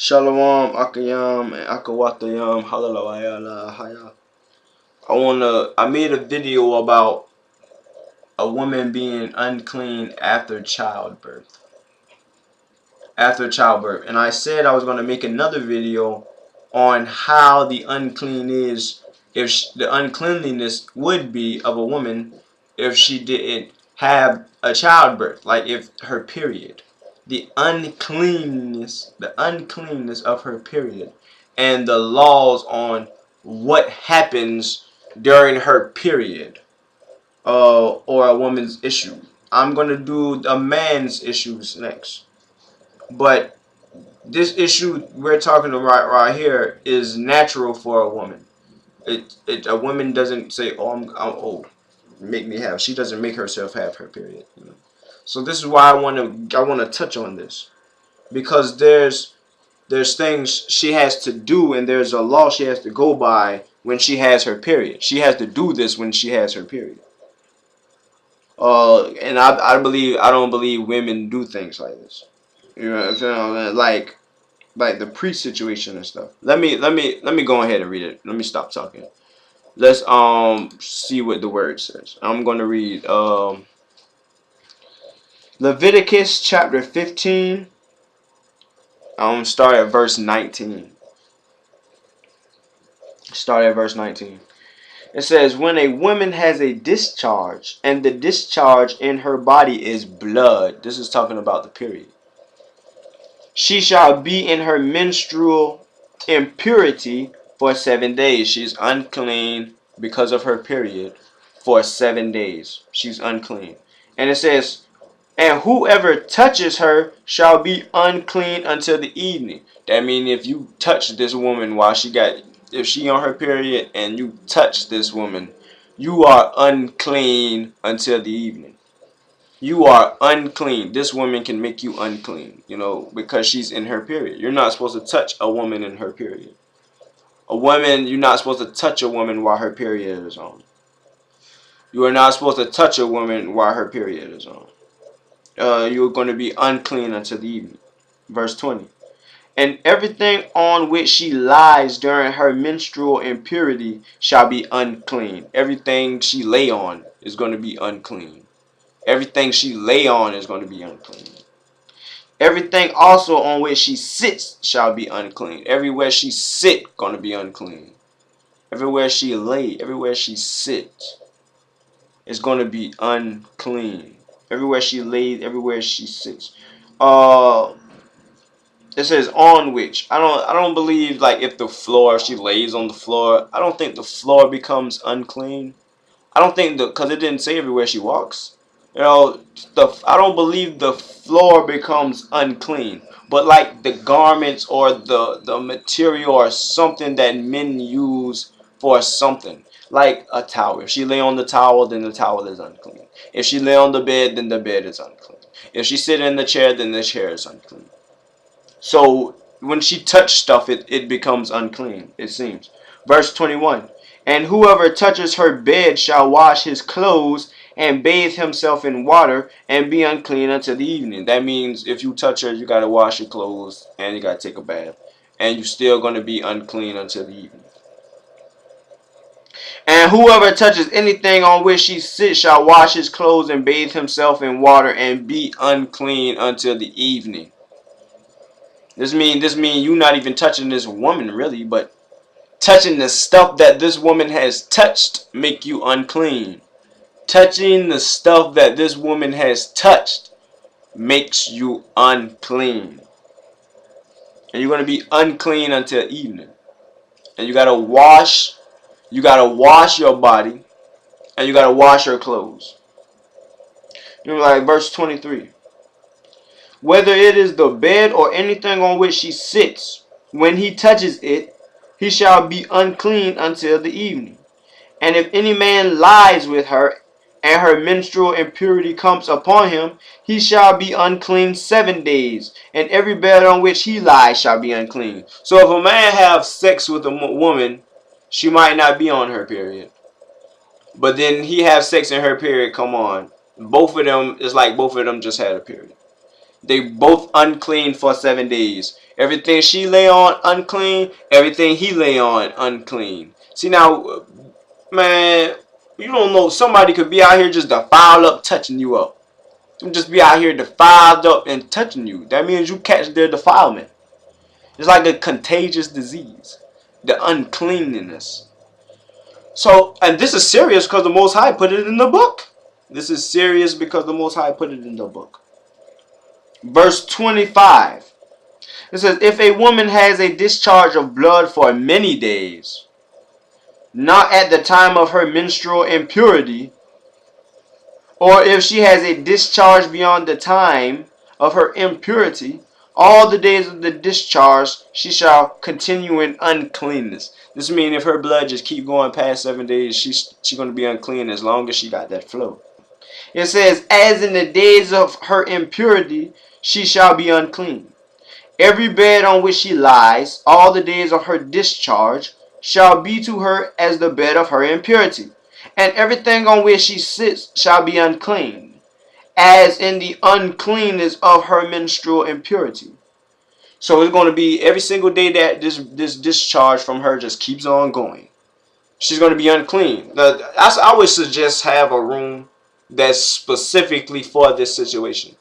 Shalom, Akayam, and Akawatayam, Halalawayala, Haya. I made a video about a woman being unclean after childbirth. And I said I was going to make another video on how the unclean is, the uncleanliness would be of a woman if she didn't have a childbirth, like if her period. The uncleanness of her period, and the laws on what happens during her period, or a woman's issue. I'm going to do a man's issues next. But this issue we're talking about right here is natural for a woman. A woman doesn't say, "Oh, I'm old, make me have." She doesn't make herself have her period. You know? So this is why I want to touch on this, because there's things she has to do, and there's a law she has to go by when she has her period. She has to do this when she has her period. And I don't believe women do things like this. You know, like the priest situation and stuff. Let me go ahead and read it. Let me stop talking. Let's see what the word says. I'm going to read Leviticus chapter 15. Start at verse 19. Start at verse 19. It says, when a woman has a discharge, and the discharge in her body is blood. This is talking about the period. She shall be in her menstrual impurity for 7 days. She's unclean because of her period for 7 days. She's unclean. And it says, and whoever touches her shall be unclean until the evening. That means if you touch this woman if she on her period and you touch this woman, you are unclean until the evening. You are unclean. This woman can make you unclean, because she's in her period. You're not supposed to touch a woman in her period. You're not supposed to touch a woman while her period is on. You are not supposed to touch a woman while her period is on. You're going to be unclean until the evening. Verse 20. And everything on which she lies during her menstrual impurity shall be unclean. Everything she lay on is going to be unclean. Everything she lay on is going to be unclean. Everything also on which she sits shall be unclean. Everywhere she sit, going to be unclean. Everywhere she lay, everywhere she sit, is going to be unclean. Everywhere she lays, everywhere she sits. It says on which. I don't believe like if she lays on the floor. I don't think the floor becomes unclean. I don't think because it didn't say everywhere she walks. I don't believe the floor becomes unclean. But like the garments or the material or something that men use for something. Like a towel. If she lay on the towel, then the towel is unclean. If she lay on the bed, then the bed is unclean. If she sit in the chair, then the chair is unclean. So when she touched stuff, it becomes unclean, it seems. Verse 21. And whoever touches her bed shall wash his clothes and bathe himself in water and be unclean until the evening. That means if you touch her, you got to wash your clothes and you got to take a bath. And you're still going to be unclean until the evening. And whoever touches anything on which she sits shall wash his clothes and bathe himself in water and be unclean until the evening. This mean you not even touching this woman really, but touching the stuff that this woman has touched make you unclean. Touching the stuff that this woman has touched makes you unclean. And you're going to be unclean until evening. And you got to wash your body, and you got to wash your clothes. Like verse 23. Whether it is the bed or anything on which she sits, when he touches it, he shall be unclean until the evening. And if any man lies with her, and her menstrual impurity comes upon him, he shall be unclean 7 days, and every bed on which he lies shall be unclean. So if a man have sex with a woman, she might not be on her period. But then he have sex in her period, come on. Both of them, it's like both of them just had a period. They both unclean for 7 days. Everything she lay on unclean. Everything he lay on unclean. See now, man, you don't know. Somebody could be out here just defiled up, touching you up. Just be out here defiled up and touching you. That means you catch their defilement. It's like a contagious disease. The uncleanliness. So, and this is serious because the Most High put it in the book. This is serious because the Most High put it in the book. Verse 25. It says, if a woman has a discharge of blood for many days, not at the time of her menstrual impurity, or if she has a discharge beyond the time of her impurity, all the days of the discharge she shall continue in uncleanness. This means if her blood just keep going past 7 days, she's going to be unclean as long as she got that flow. It says, as in the days of her impurity, she shall be unclean. Every bed on which she lies, all the days of her discharge, shall be to her as the bed of her impurity. And everything on which she sits shall be unclean, as in the uncleanness of her menstrual impurity. So it's going to be every single day that this discharge from her just keeps on going. She's going to be unclean. I would suggest have a room that's specifically for this situation.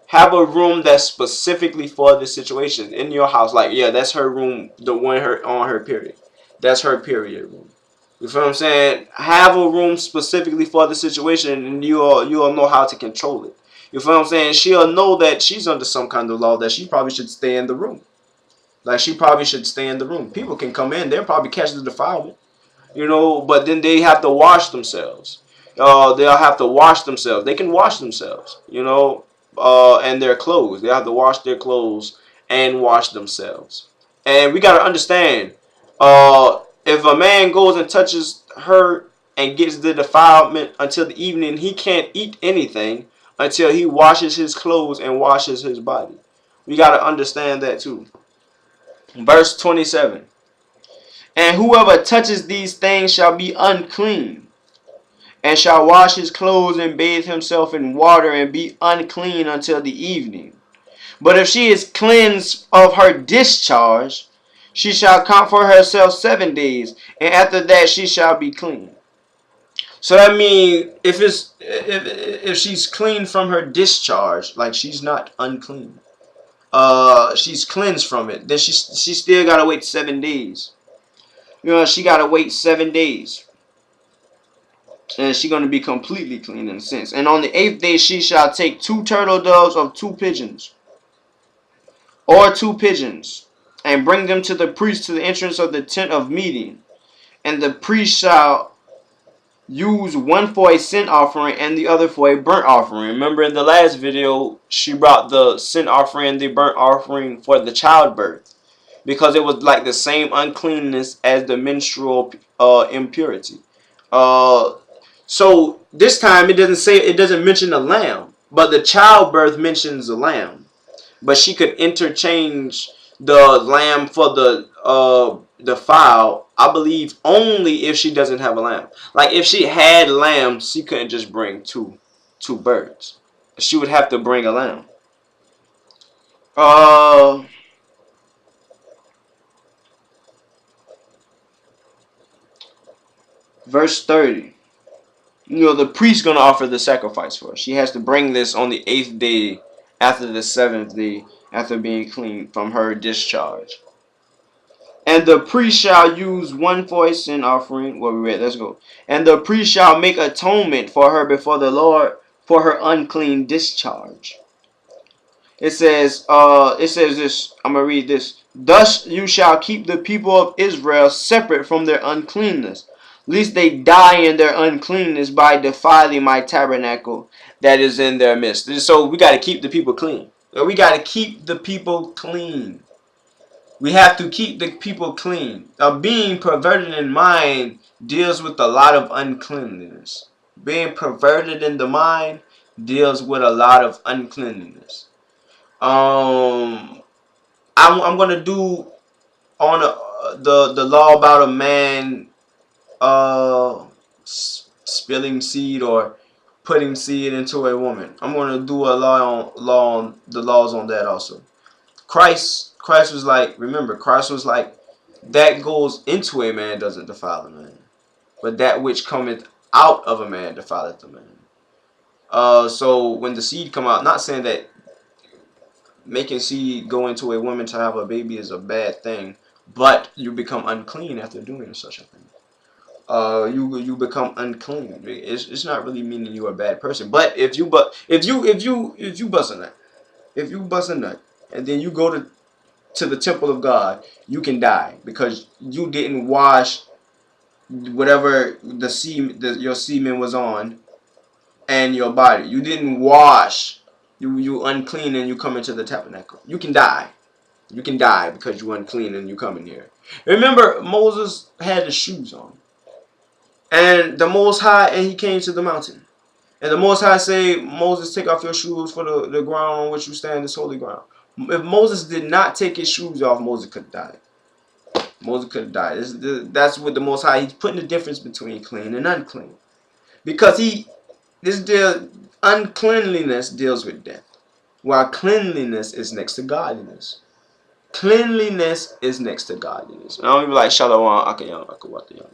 Have a room that's specifically for this situation in your house. Like, yeah, that's her room, the one on her period. That's her period room. You feel what I'm saying? Have a room specifically for the situation, and you'll know how to control it. You feel what I'm saying? She'll know that she's under some kind of law that she probably should stay in the room. Like, she probably should stay in the room. People can come in, they'll probably catch the defilement. You know, but then they have to wash themselves. They'll have to wash themselves. They can wash themselves, you know, and their clothes. They have to wash their clothes and wash themselves. And we got to understand, if a man goes and touches her and gets the defilement until the evening, he can't eat anything until he washes his clothes and washes his body. We got to understand that too. Verse 27. And whoever touches these things shall be unclean, and shall wash his clothes and bathe himself in water, and be unclean until the evening. But if she is cleansed of her discharge, she shall count for herself 7 days, and after that she shall be clean. So that means if she's clean from her discharge, like she's not unclean, she's cleansed from it, then she still gotta wait 7 days. You know, she gotta wait 7 days. And she's gonna be completely clean in a sense. And on the 8th day she shall take 2 turtle doves of 2 pigeons, or 2 pigeons, and bring them to the priest to the entrance of the tent of meeting. And the priest shall use one for a sin offering and the other for a burnt offering. Remember in the last video, she brought the sin offering and the burnt offering for the childbirth, because it was like the same uncleanness as the menstrual impurity. So this time it doesn't mention a lamb, but the childbirth mentions a lamb. But she could interchange the lamb for the fowl, I believe, only if she doesn't have a lamb. Like if she had lambs, she couldn't just bring two birds. She would have to bring a lamb. Verse 30. You know, the priest's going to offer the sacrifice for her. She has to bring this on the 8th day after the 7th day, after being clean from her discharge. And the priest shall use one for a sin offering. What we read, let's go. And the priest shall make atonement for her before the Lord for her unclean discharge. It says this, I'm going to read this. Thus you shall keep the people of Israel separate from their uncleanness, lest they die in their uncleanness by defiling my tabernacle that is in their midst. So we got to keep the people clean. We got to keep the people clean. We have to keep the people clean. Being perverted in mind deals with a lot of uncleanliness. Being perverted in the mind deals with a lot of uncleanliness. I'm gonna do on the law about a man spilling seed or putting seed into a woman. I'm going to do a law on the laws on that also. Christ was like, remember, Christ was like, that goes into a man doesn't defile a man, but that which cometh out of a man defileth a man. So when the seed come out, not saying that making seed go into a woman to have a baby is a bad thing, but you become unclean after doing such a thing. You become unclean. It's not really meaning you're a bad person. But if you bust a nut, if you bust a nut, and then you go to the temple of God, you can die because you didn't wash whatever your semen was on and your body. You didn't wash. You unclean and you come into the tabernacle. You can die. You can die because you unclean and you come in here. Remember, Moses had his shoes on. And the Most High, and he came to the mountain. And the Most High say, Moses, take off your shoes, for the ground on which you stand is holy ground. If Moses did not take his shoes off, Moses could have died. Moses could have died. That's what the Most High, he's putting the difference between clean and unclean. Because uncleanliness deals with death, while cleanliness is next to godliness. Cleanliness is next to godliness. And I don't even like Shalom Akayam Akawatayam.